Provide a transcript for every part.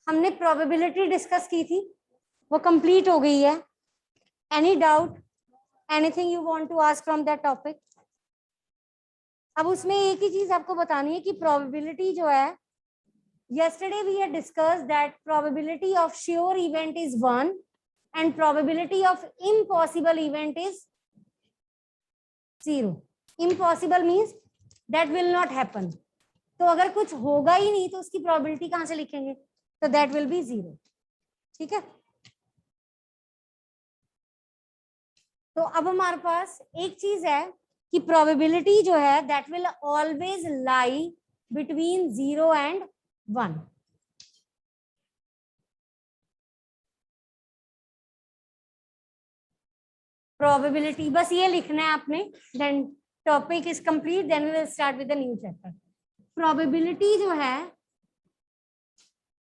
हमने probability discuss की थी, वो कंप्लीट हो गई है. Any doubt, anything you want to ask from that topic? अब उसमें एक ही चीज आपको बतानी है कि प्रोबेबिलिटी जो है, yesterday we had discussed that probability of sure event is 1 and probability of impossible event is 0. Impossible means that will not happen. तो अगर कुछ होगा ही नहीं तो उसकी प्रोबेबिलिटी कहां से लिखेंगे? तो दैट विल बी 0. ठीक है, तो अब हमारे पास एक चीज है कि प्रोबेबिलिटी जो है that will always lie between 0 and 1. Probability बस ये लिखना है आपने. Then topic is complete, then we will start with the new chapter. Probability जो है,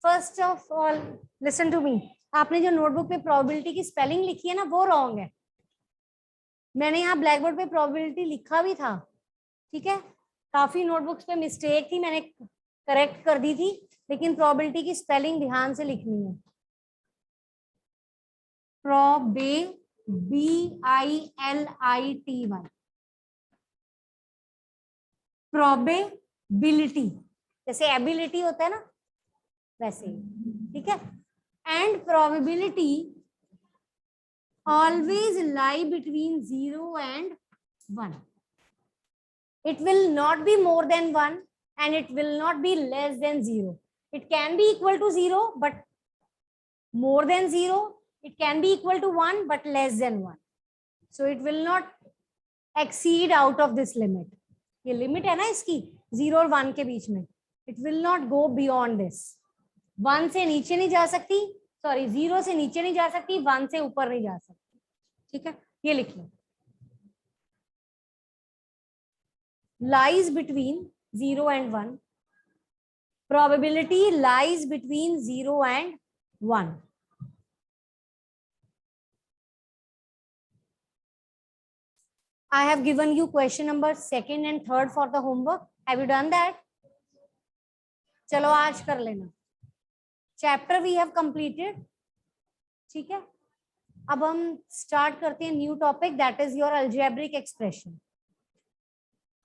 first of all listen to me, आपने जो नोटबुक पे प्रोबेबिलिटी की स्पेलिंग लिखी है ना, वो रॉन्ग है. मैंने यहाँ ब्लैक बोर्ड पे प्रोबेबिलिटी लिखा भी था, ठीक है. काफी नोटबुक्स पे मिस्टेक थी, मैंने करेक्ट कर दी थी, लेकिन प्रोबेबिलिटी की स्पेलिंग ध्यान से लिखनी है. BILITY, प्रोबेबिलिटी, जैसे एबिलिटी होता है ना वैसे ही. ठीक है, and probability always lie between 0 and 1. It will not be more than 1 and it will not be less than 0. It can be equal to 0 but more than 0. It can be equal to 1 but less than 1. So it will not exceed out of this limit. ये limit है ना इसकी 0 और 1 के बीच में. It will not go beyond this. 1 से नीचे नहीं जा सकती, सॉरी 0 से नीचे नहीं जा सकती, 1 से ऊपर नहीं जा सकती. ठीक है, ये लिख लो. lies between 0 and 1. Probability lies between 0 and 1. I have given you question number 2nd and 3rd for the homework. Have you done that? चलो आज कर लेना. Chapter we have completed. ठीक है, अब हम स्टार्ट करते हैं new topic, that is your algebraic expression.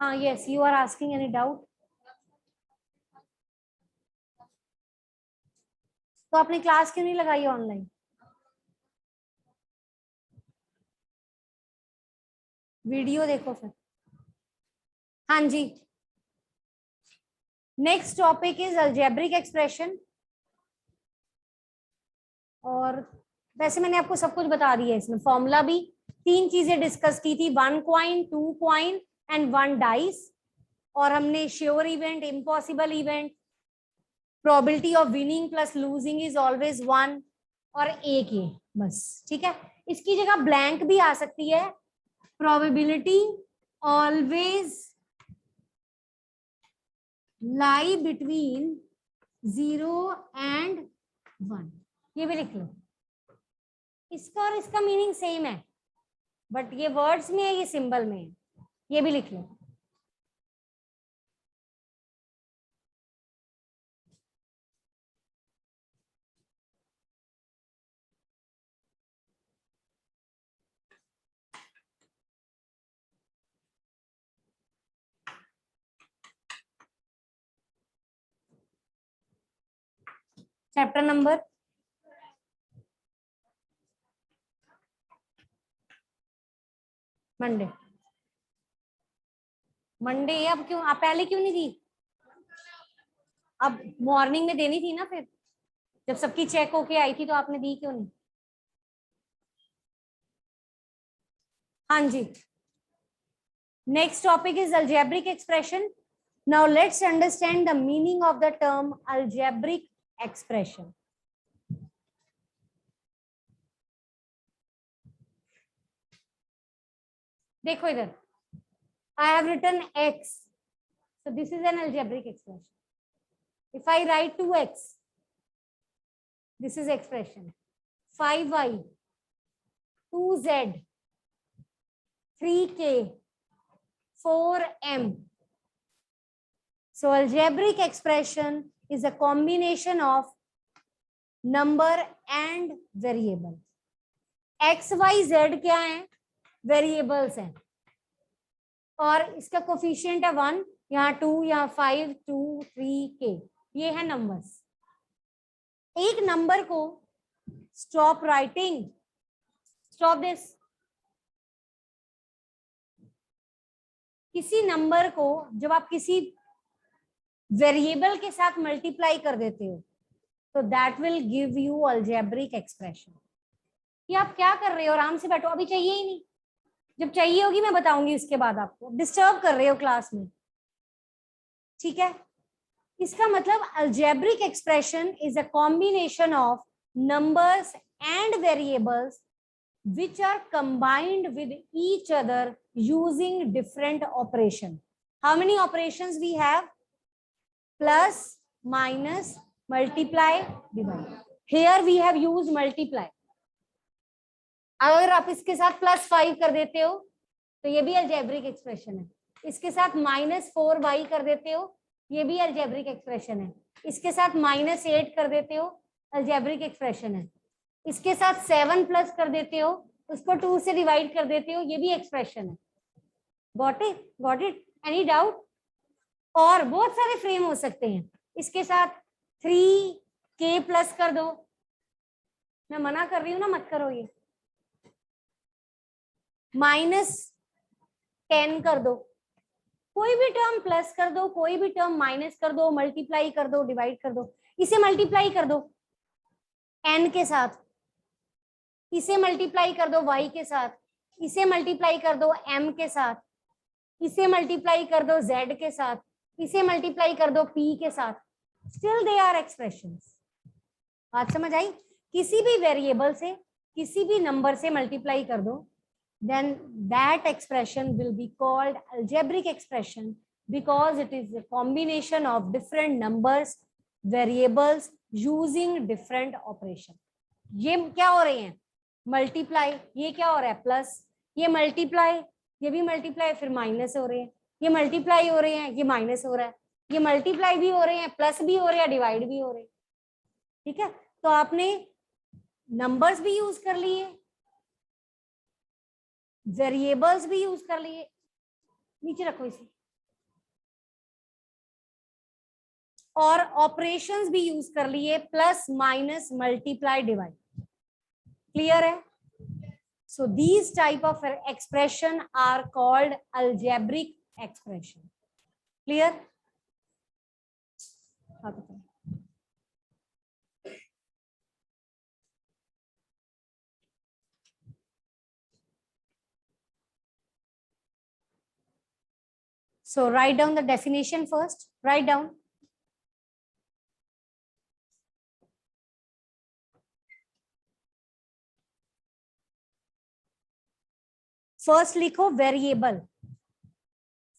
हाँ, yes, you are asking any doubt? तो आपने क्लास क्यों नहीं लगाई ऑनलाइन? वीडियो देखो फिर. हाँ जी, next topic is algebraic expression. और वैसे मैंने आपको सब कुछ बता दिया है इसमें. फॉर्मूला भी 3 चीजें डिस्कस की थी, 1 कॉइन, 2 कॉइन एंड 1 डाइस. और हमने sure event, impossible event, probability of winning plus losing is always 1 और एक ये बस. ठीक है, इसकी जगह ब्लैंक भी आ सकती है. Probability always lie between 0 and 1. ये भी लिख लो. इसका और इसका मीनिंग सेम है, बट ये वर्ड्स में है, ये सिंबल में है. ये भी लिख लो. Chapter number Monday. मंडे अब क्यों, आप पहले क्यों नहीं दी? अब मॉर्निंग में देनी थी ना, फिर जब सबकी चेक होके आई थी तो आपने दी क्यों नहीं? हाँ जी, next topic is algebraic expression. Now let's understand the meaning of the term algebraic expression. देखो इधर, I have written x, so this is an algebraic expression. If I write 2x, this is expression. 5y, 2z, 3k, 4m. So algebraic expression is a combination of number and variable. X Y Z क्या है? Variables हैं, और इसका coefficient है 1, यहाँ 2, यहाँ 5, 2, 3 के, ये है नंबर्स। एक नंबर को स्टॉप राइटिंग, स्टॉप दिस। किसी नंबर को जब आप किसी वेरिएबल के साथ मल्टीप्लाई कर देते हो तो that will give you algebraic expression. ये आप क्या कर रहे हो? आराम से बैठो, अभी चाहिए ही नहीं, जब चाहिए होगी मैं बताऊंगी उसके बाद। आपको डिस्टर्ब कर रहे हो क्लास में, ठीक है? इसका मतलब algebraic expression is a combination of numbers and variables which are combined with each other using different operation. How many operations we have? Plus, minus, multiply, divide. Here we have used multiply. अगर आप इसके साथ +5 कर देते हो तो ये भी अलजेब्रिक एक्सप्रेशन है। इसके साथ -4y कर देते हो, ये भी अलजेब्रिक एक्सप्रेशन है। इसके साथ -8 कर देते हो, अलजेब्रिक एक्सप्रेशन है। इसके साथ 7 प्लस कर देते हो, उसको 2 से डिवाइड कर देते हो, ये भी एक्सप्रेशन है। Got it? Got it? Any doubt? और बहुत सारे फ्रेम हो सकते हैं। इसके साथ 3k प्लस कर दो, मैं मना कर रही हूँ ना, मत करो ये। -10 कर दो, कोई भी टर्म प्लस कर दो, कोई भी टर्म माइनस कर दो, मल्टीप्लाई कर दो, डिवाइड कर दो। इसे मल्टीप्लाई कर दो n के साथ, इसे मल्टीप्लाई कर दो y के साथ, इसे मल्टीप्लाई कर दो m के साथ, इसे मल्टीप्लाई कर दो z के साथ, इसे मल्टीप्लाई कर दो p के साथ, स्टिल दे आर एक्सप्रेशंस। बात समझ आई? किसी भी वेरिएबल से किसी भी नंबर से मल्टीप्लाई कर दो, then that expression will be called algebraic expression because it is a combination of different numbers, variables using different operation. ये क्या हो रहे हैं? मल्टीप्लाई। ये क्या हो रहा है? प्लस। ये मल्टीप्लाई, ये भी मल्टीप्लाई, फिर माइनस हो रहे हैं। ये मल्टीप्लाई हो रहे हैं, ये माइनस हो रहा है। ये मल्टीप्लाई भी हो रहे हैं, प्लस भी हो रहे हैं, डिवाइड भी हो रहे हैं। ठीक है, तो आपने नंबर्स भी यूज कर लिए, वेरिएबल्स भी यूज कर लिए, नीचे रखो इसे, और ऑपरेशंस भी यूज कर लिए, plus minus multiply divide. Clear है? So these type of expression are called algebraic expression. Clear? So write down the definition first. Write down. First लिखो variable.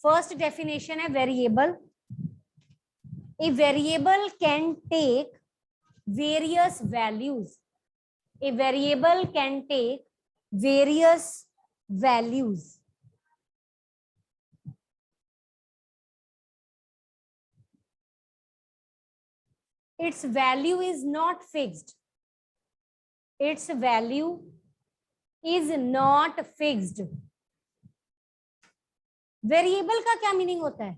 First definition है variable. A variable can take various values. A variable can take various values. Its value is not fixed. Its value is not fixed. Variable का क्या meaning होता है?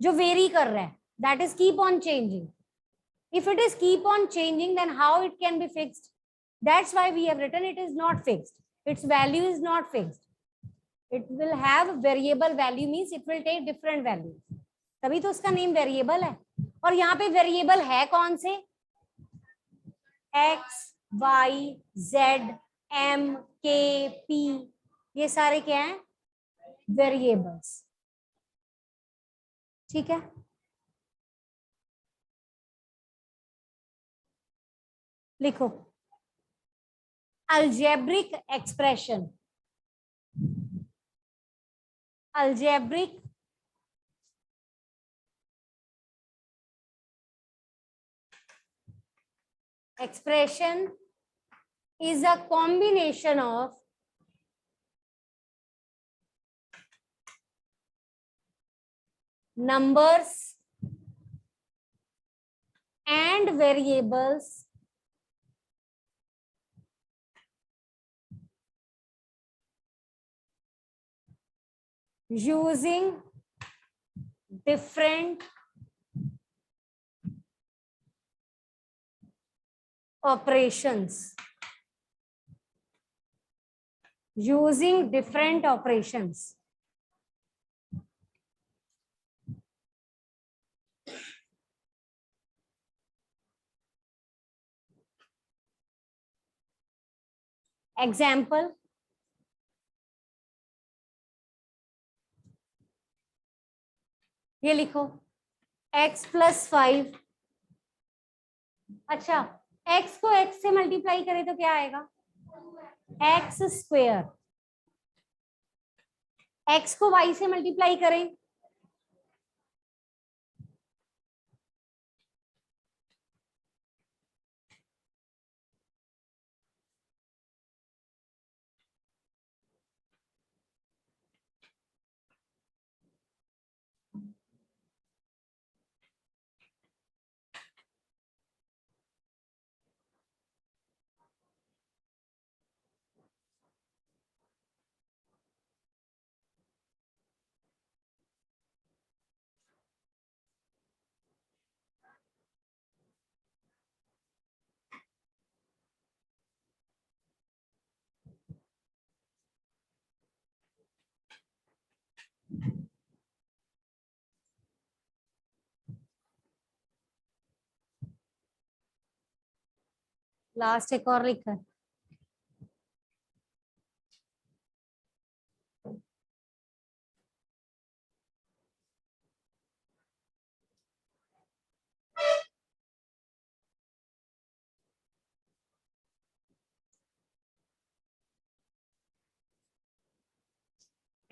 जो very कर रहा है, that is keep on changing. If it is keep on changing, then how it can be fixed? That's why we have written it is not fixed. Its value is not fixed. It will have variable value, means it will take different values. तभी तो उसका name variable है। और यहाँ पे variable है कौन से? x, y, z, m, k, p, ये सारे क्या हैं? वेरिएबल्स। ठीक है, लिखो algebraic expression. Algebraic expression is a combination of numbers and variables using different operations, using different operations. Example, ये लिखो x + 5. अच्छा, x को x से मल्टीप्लाई करें तो क्या आएगा? x². x को y से मल्टीप्लाई करें लास्ट एक और लिखा है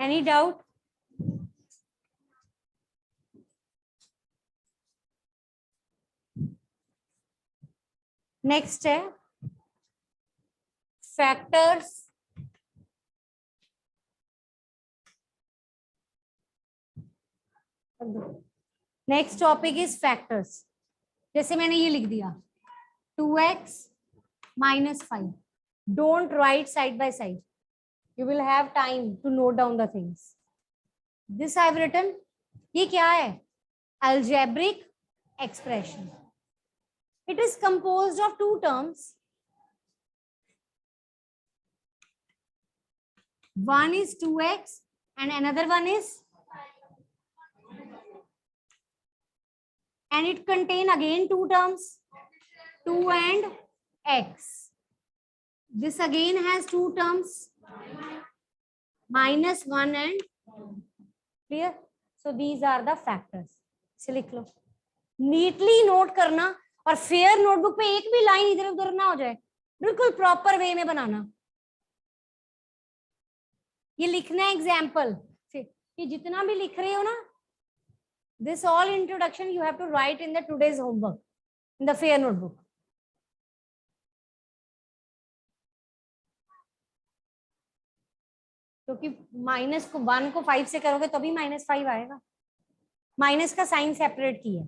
एनी डाउट नेक्स्ट है factors next topic is factors जैसे मैंने ये लिख दिया 2x - 5 don't write side by side you will have time to note down the things this I have written ये क्या है algebraic expression it is composed of two terms one is 2x and another one is and it contain again two terms 2 and x this again has two terms -1 and clear so these are the factors इसे लिख लो neatly note करना और fair notebook पे एक भी line इधर उधर ना हो जाए बिल्कुल प्रॉपर वे में बनाना ये लिखना है एग्जाम्पल ये जितना भी लिख रहे हो ना this all introduction you have to write in the today's homework in the fair notebook क्योंकि -1 को 5 से करोगे तभी -5 आएगा माइनस का साइन सेपरेट किया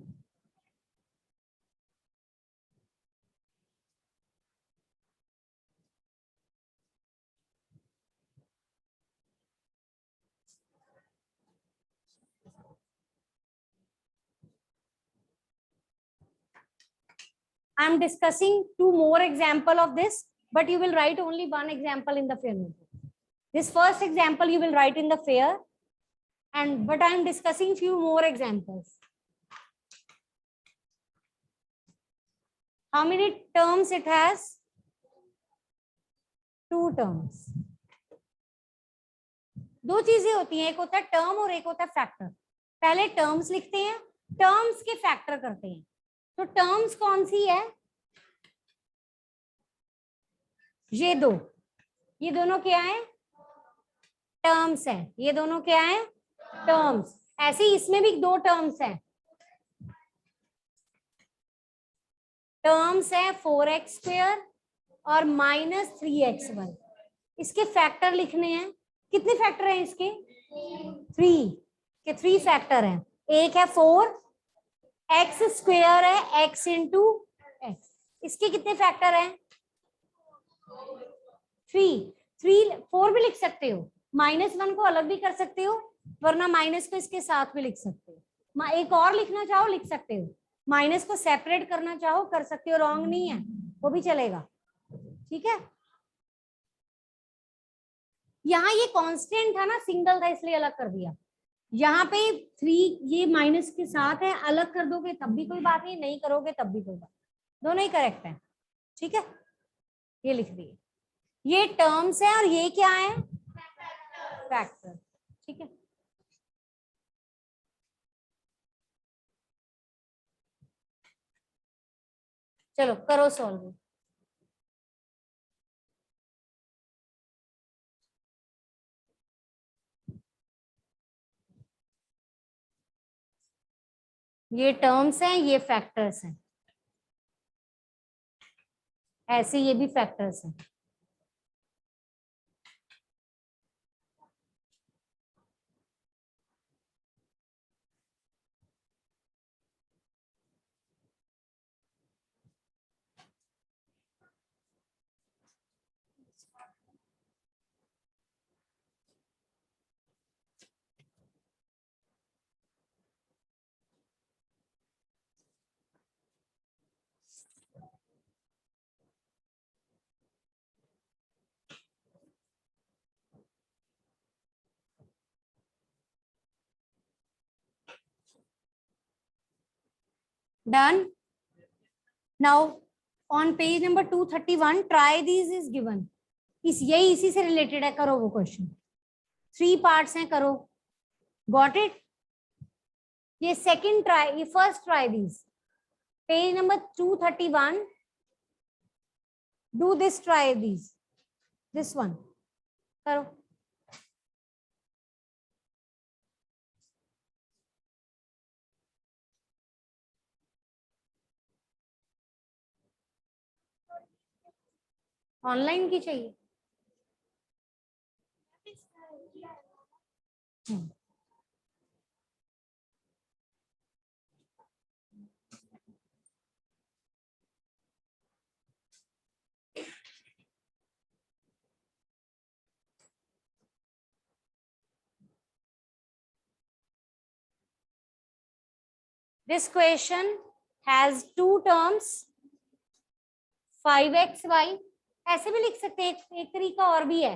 I am discussing two more example of this, but you will write only one example in the fair notebook. This first example you will write in the fair, and but I am discussing few more examples. How many terms it has? 2 terms. दो चीजें होती हैं, एक होता है term और एक होता है फैक्टर. पहले टर्म्स लिखते हैं, टर्म्स के फैक्टर करते हैं. तो टर्म्स कौन सी है? ये दो, ये दोनों क्या है? टर्म्स है. ये दोनों क्या है? टर्म्स. ऐसे ही इसमें भी 2 टर्म्स हैं. टर्म्स है 4x² और -3x1. इसके फैक्टर लिखने हैं. कितने फैक्टर हैं इसके? 3 के 3 फैक्टर हैं. एक है 4, x² है x इंटू x. इसके कितने फैक्टर हैं? 3. 4 भी लिख सकते हो, -1 को अलग भी कर सकते हो वरना माइनस को इसके साथ भी लिख सकते हो, एक और लिखना चाहो लिख सकते हो, माइनस को सेपरेट करना चाहो कर सकते हो, रॉन्ग नहीं है, वो भी चलेगा। ठीक है, यहाँ ये कांस्टेंट था ना, सिंगल था इसलिए अलग कर दिया। यहाँ पे 3 ये माइनस के साथ है, अलग कर दोगे तब भी कोई बात नहीं, नहीं करोगे तब भी कोई बात, दोनों ही करेक्ट है। ठीक है, ये लिख दिए, ये टर्म्स है और ये क्या है, फैक्टर। ठीक है, चलो करो सॉल्व। ये टर्म्स हैं, ये फैक्टर्स हैं, ऐसे ये भी फैक्टर्स हैं। Done. Now on page number 231, try these is given. यही इसी से रिलेटेड है, करो वो क्वेश्चन, 3 पार्ट्स हैं, करो। Got it? ये सेकंड ट्राई, ये first try these, page number 231, do this, try these, this one करो। ऑनलाइन की चाहिए? This question has 2 terms, 5xy, ऐसे भी लिख सकते हैं, एक तरीका और भी है,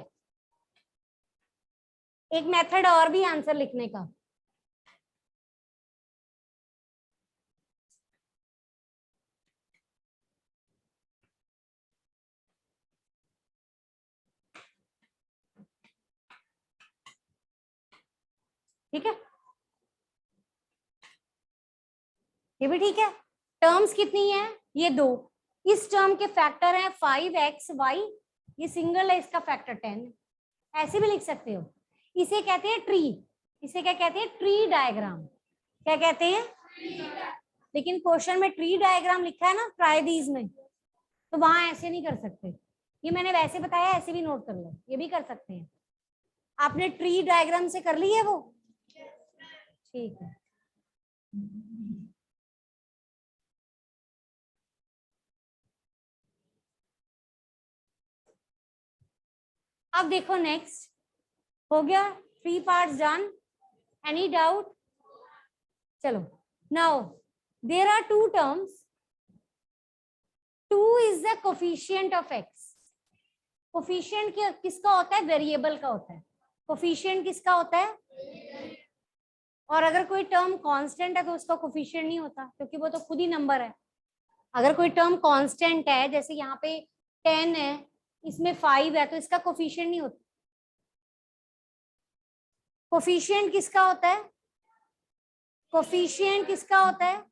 एक मेथड और भी आंसर लिखने का। ठीक है, ये भी ठीक है। टर्म्स कितनी है? ये 2, इस टर्म के फैक्टर हैं 5xy, ये सिंगल है, इसका फैक्टर 10, ऐसे भी लिख सकते हो। इसे कहते हैं ट्री, इसे क्या कहते हैं? Tree diagram. क्या कहते हैं? लेकिन क्वेश्चन में ट्री डायग्राम लिखा है ना ट्राई दीज में, तो वहां ऐसे नहीं कर सकते। ये मैंने वैसे बताया, ऐसे भी नोट कर लो, ये भी कर सकते हैं। आपने ट्री डायग्राम से कर ली है वो? ठीक है, अब देखो नेक्स्ट, हो गया 3 पार्ट्स डन, एनी डाउट? चलो, now there are 2 terms, 2 is the coefficient of x। Coefficient किसका होता है? वेरिएबल का होता है। कोफिशिएंट किसका होता है? और अगर कोई टर्म कांस्टेंट है तो उसका कोफिशिएंट नहीं होता, क्योंकि वो तो खुद ही नंबर है। अगर कोई टर्म कांस्टेंट है, जैसे यहाँ पे 10 है, इसमें 5 है, तो इसका कोफिशिएंट नहीं होता। कोफिशिएंट किसका होता है? कोफिशिएंट किसका होता है?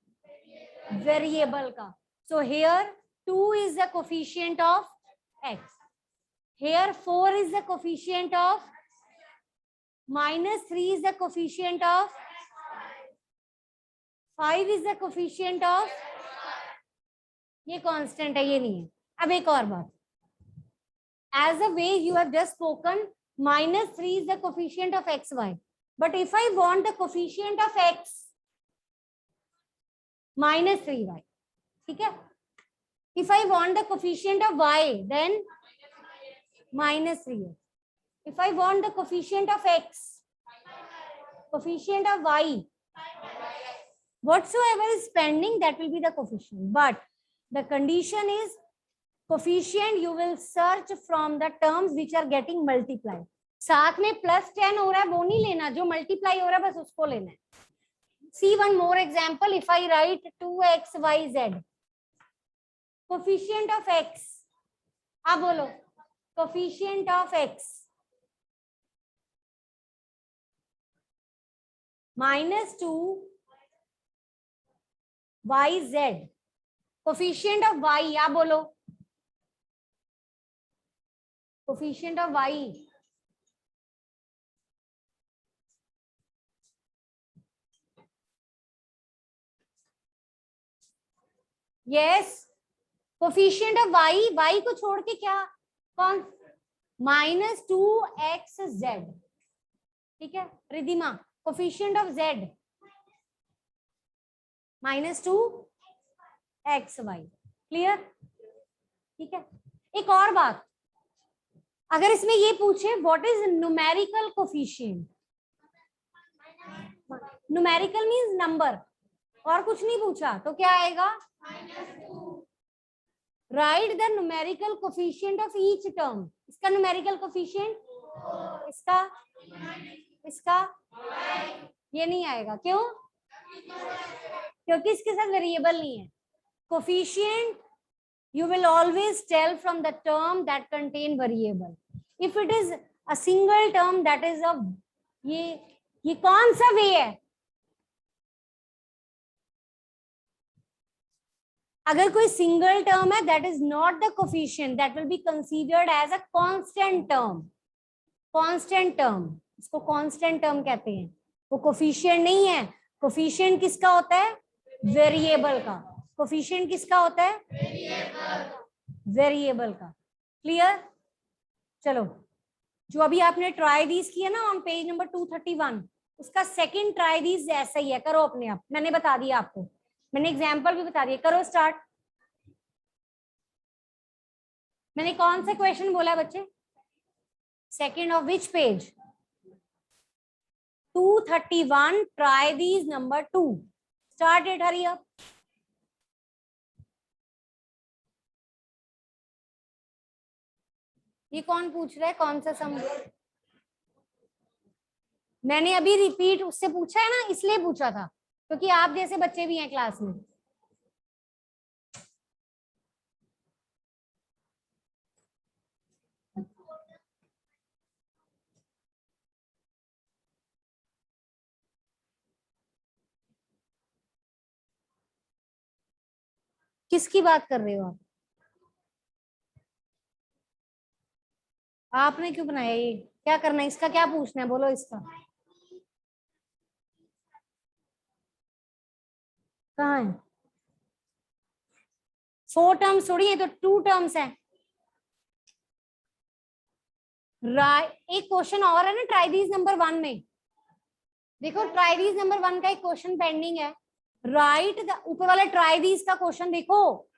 वेरिएबल का। So here 2 is the coefficient of x. Here 4 is the coefficient of, -3 is the coefficient of, 5 is the coefficient of, ये कांस्टेंट है, ये नहीं है। अब एक और बात, as a way you have just spoken, -3 is the coefficient of xy, but if I want the coefficient of x, -3y, ठीक है? If I want the coefficient of y, then -3x. If I want the coefficient of x, Coefficient of y. Whatsoever is pending, that will be the coefficient. But the condition is coefficient you will search from the terms which are getting multiplied. साथ में +10 हो रहा है वो नहीं लेना, जो multiply हो रहा है बस उसको लेना है. See one more example. If I write 2xyz, coefficient of x. आप बोलो coefficient of x -2 yz. Coefficient of y. आप बोलो coefficient of y. Yes. Coefficient of y, y को छोड़ के क्या कौन -2xz. ठीक है Ridhima. Coefficient of z -2xy. Clear. ठीक है. एक और बात, अगर इसमें ये पूछे what is numerical coefficient. Numerical means number, और कुछ नहीं पूछा तो क्या आएगा. Write the numerical coefficient of each term. इसका numerical coefficient, इसका ये नहीं आएगा. क्यों? क्योंकि इसके साथ वेरिएबल नहीं है. Coefficient you will always tell from the term that contain variable. If it is a single term, that is a ये कौन सा वे है. अगर कोई सिंगल टर्म है, that is not the coefficient, that will be considered as a constant term. Constant term, इसको constant term कहते हैं. वो कोफिशिएंट नहीं है. कोफिशिएंट किसका होता है? वेरिएबल का. कोफिशिएंट किसका होता है? वेरिएबल का. क्लियर. चलो, जो अभी आपने ट्राई दीज किया ना ऑन पेज नंबर 231, उसका सेकंड ट्राई दीज ऐसा ही है. करो अपने आप. मैंने बता दिया आपको, मैंने एग्जाम्पल भी बता दिया. करो स्टार्ट. मैंने कौन सा क्वेश्चन बोला बच्चे? Second of which page? 231. Try these number 2. Start it. Hurry up. ये कौन पूछ रहा है? कौन सा सम? मैंने अभी रिपीट उससे पूछा है ना, इसलिए पूछा था क्योंकि आप जैसे बच्चे भी हैं क्लास में. किसकी बात कर रहे हो आप? आपने क्यों बनाया ये? क्या करना है? इसका क्या पूछना है? बोलो इसका. कहाँ है? 4 टर्म्स थोड़ी है, तो 2 टर्म्स है. एक क्वेश्चन और है ना ट्राई दीज नंबर 1 में. देखो ट्राई दीज नंबर 1 का एक क्वेश्चन पेंडिंग है. राइट द ऊपर वाला ट्राई दीज का क्वेश्चन देखो.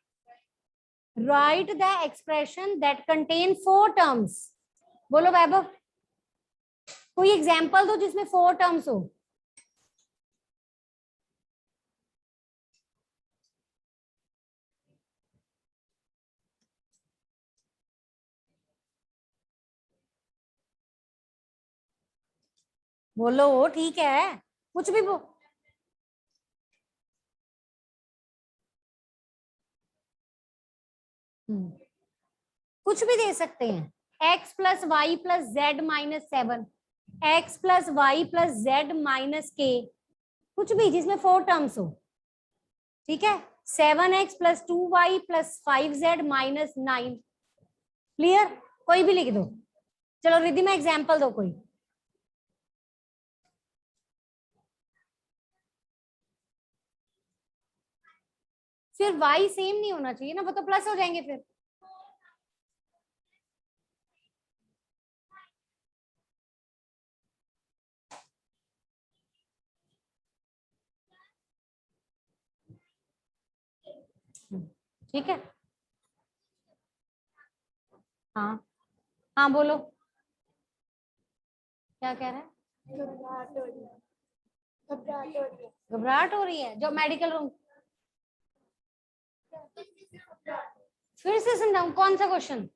Right the expression that contain 4 terms. बोलो वैभव, कोई एग्जाम्पल दो जिसमें 4 टर्म्स हो. बोलो. ठीक है, कुछ भी कुछ भी दे सकते हैं. x plus Y plus Z -7, x plus Y plus Z -k, कुछ भी जिसमें 4 टर्म्स हो. ठीक है. 7x plus 2y plus 5z -9. Clear. कोई भी लिख दो. चलो रिद्धि में एग्जाम्पल दो कोई. फिर y सेम नहीं होना चाहिए ना, वो तो प्लस हो जाएंगे फिर. ठीक है. हाँ हाँ बोलो. क्या कह रहा है? घबराहट हो रही है? जो मेडिकल रूम फिर से समझाऊं? कौन सा क्वेश्चन?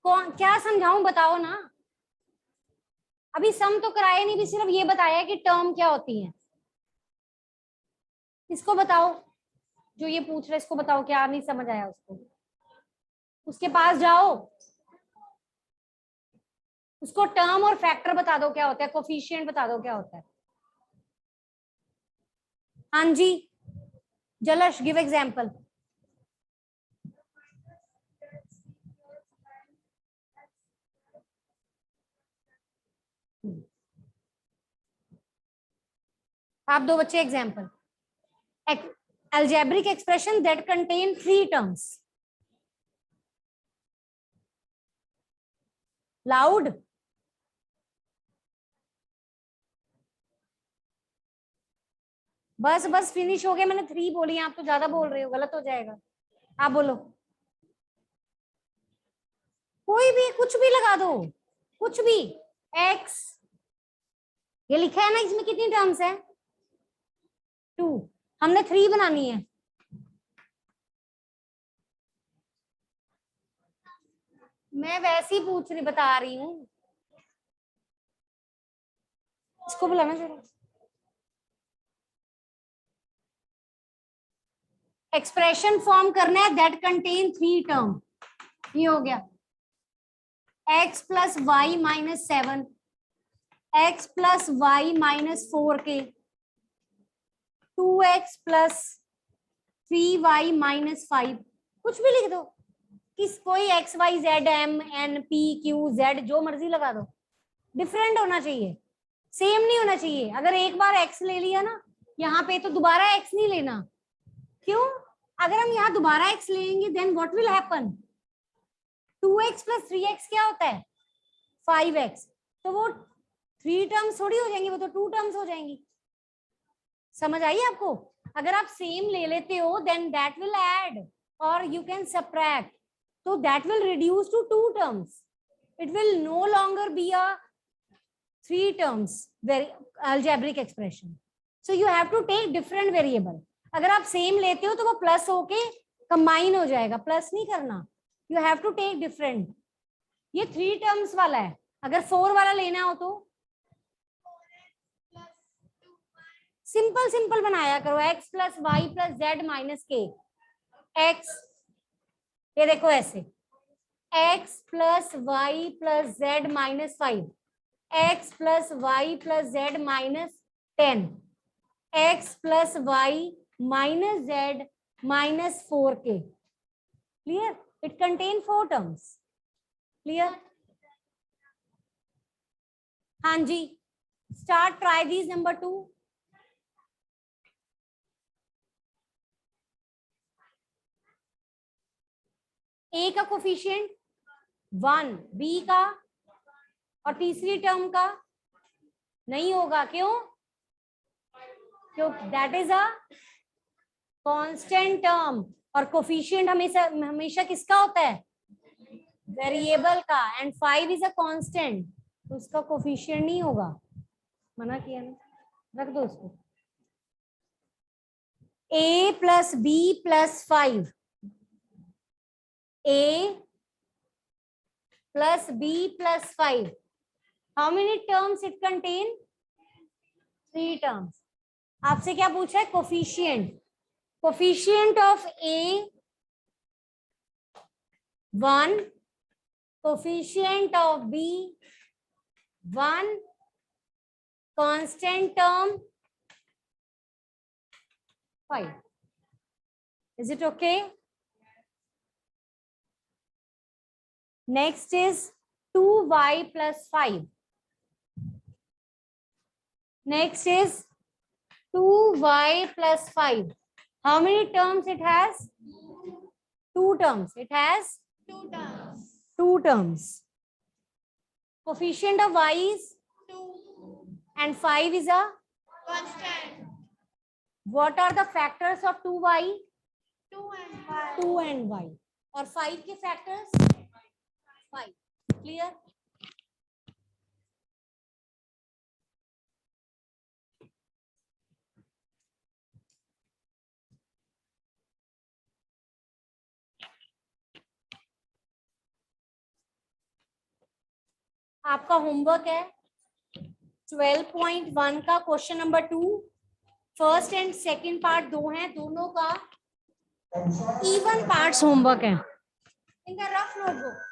कौन, क्या समझाऊं, बताओ ना। अभी सम तो कराया नहीं, भी सिर्फ ये बताया कि टर्म क्या होती है। इसको बताओ, जो ये पूछ रहे इसको बताओ, क्या नहीं समझ आया उसको। उसके पास जाओ, उसको टर्म और फैक्टर बता दो क्या होता है, कोफिशिएंट बता दो क्या होता है। हाँ जी, जलश गिव एग्जांपल। आप दो बच्चे example. algebraic expression that contain 3 terms. Loud. बस बस फिनिश हो गया, मैंने 3 बोली, आप तो ज्यादा बोल रहे हो, गलत हो जाएगा। आप बोलो, कोई भी कुछ भी लगा दो, कुछ भी। x, ये लिखा है ना, इसमें कितनी टर्म्स है? 2, हमने 3 बनानी है। मैं वैसे ही पूछ रही, बता रही हूँ। इसको बुलाना जरा। एक्सप्रेशन फॉर्म करना है दैट कंटेन 3 टर्म। ये हो गया x plus Y minus 7, x plus Y minus 4k, 2x plus 3y minus 5। कुछ भी लिख दो, किस कोई x y z m n p q z जो मर्जी लगा दो। डिफरेंट होना चाहिए, सेम नहीं होना चाहिए। अगर एक बार x ले लिया ना यहाँ पे, तो दोबारा x नहीं लेना। क्यों? अगर हम यहाँ दोबारा x लेंगे then what will happen? 2x plus 3x क्या होता है? 5x। तो वो 3 टर्म्स थोड़ी हो जाएंगी, वो तो 2 टर्म्स हो जाएंगी। समझ आई आपको? अगर आप सेम ले लेते हो देन दैट विल ऐड और यू कैन सबट्रैक्ट, तो that will reduce to 2 terms. It will no longer be a 3 terms algebraic expression. So you have to take different variable. अगर आप सेम लेते हो तो वो प्लस होके कंबाइन हो जाएगा, प्लस नहीं करना। You have to take different. ये 3 टर्म्स वाला है, अगर 4 वाला लेना हो तो सिंपल सिंपल बनाया करो। x plus Y plus Z minus K, X, ये देखो ऐसे, x plus Y plus Z minus 5, x plus Y plus Z minus 10, x plus Y minus Z minus 4k। Clear? It contain 4 terms. Clear? हाँ जी, start, try these number 2। A का coefficient 1, B का और तीसरी term का नहीं होगा। क्यों? क्यों? That is a constant term, और कोफिशिएंट हमेशा हमेशा किसका होता है? वेरिएबल का, एंड 5 इज अ कांस्टेंट, तो उसका कोफिशिएंट नहीं होगा। मना किया ना, रख दो उसको। a plus B plus 5, a plus b plus 5. How many terms it contain? 3 terms. आपसे क्या पूछा है? Coefficient. Coefficient of a 1, coefficient of b 1, constant term 5. Is it okay? Next is 2y plus 5. Next is 2y plus 5. How many terms it has? 2 terms. It has 2 terms. 2 terms. Coefficient of y is 2. and 5 is a Constant. What are the factors of 2y? 2 and y. 2 and y. और 5 के factors? 5. Clear? आपका homework है 12.1 का question number 2, first and second part 2 हैं, दोनों का even parts homework है, इनका रफ नोटबुक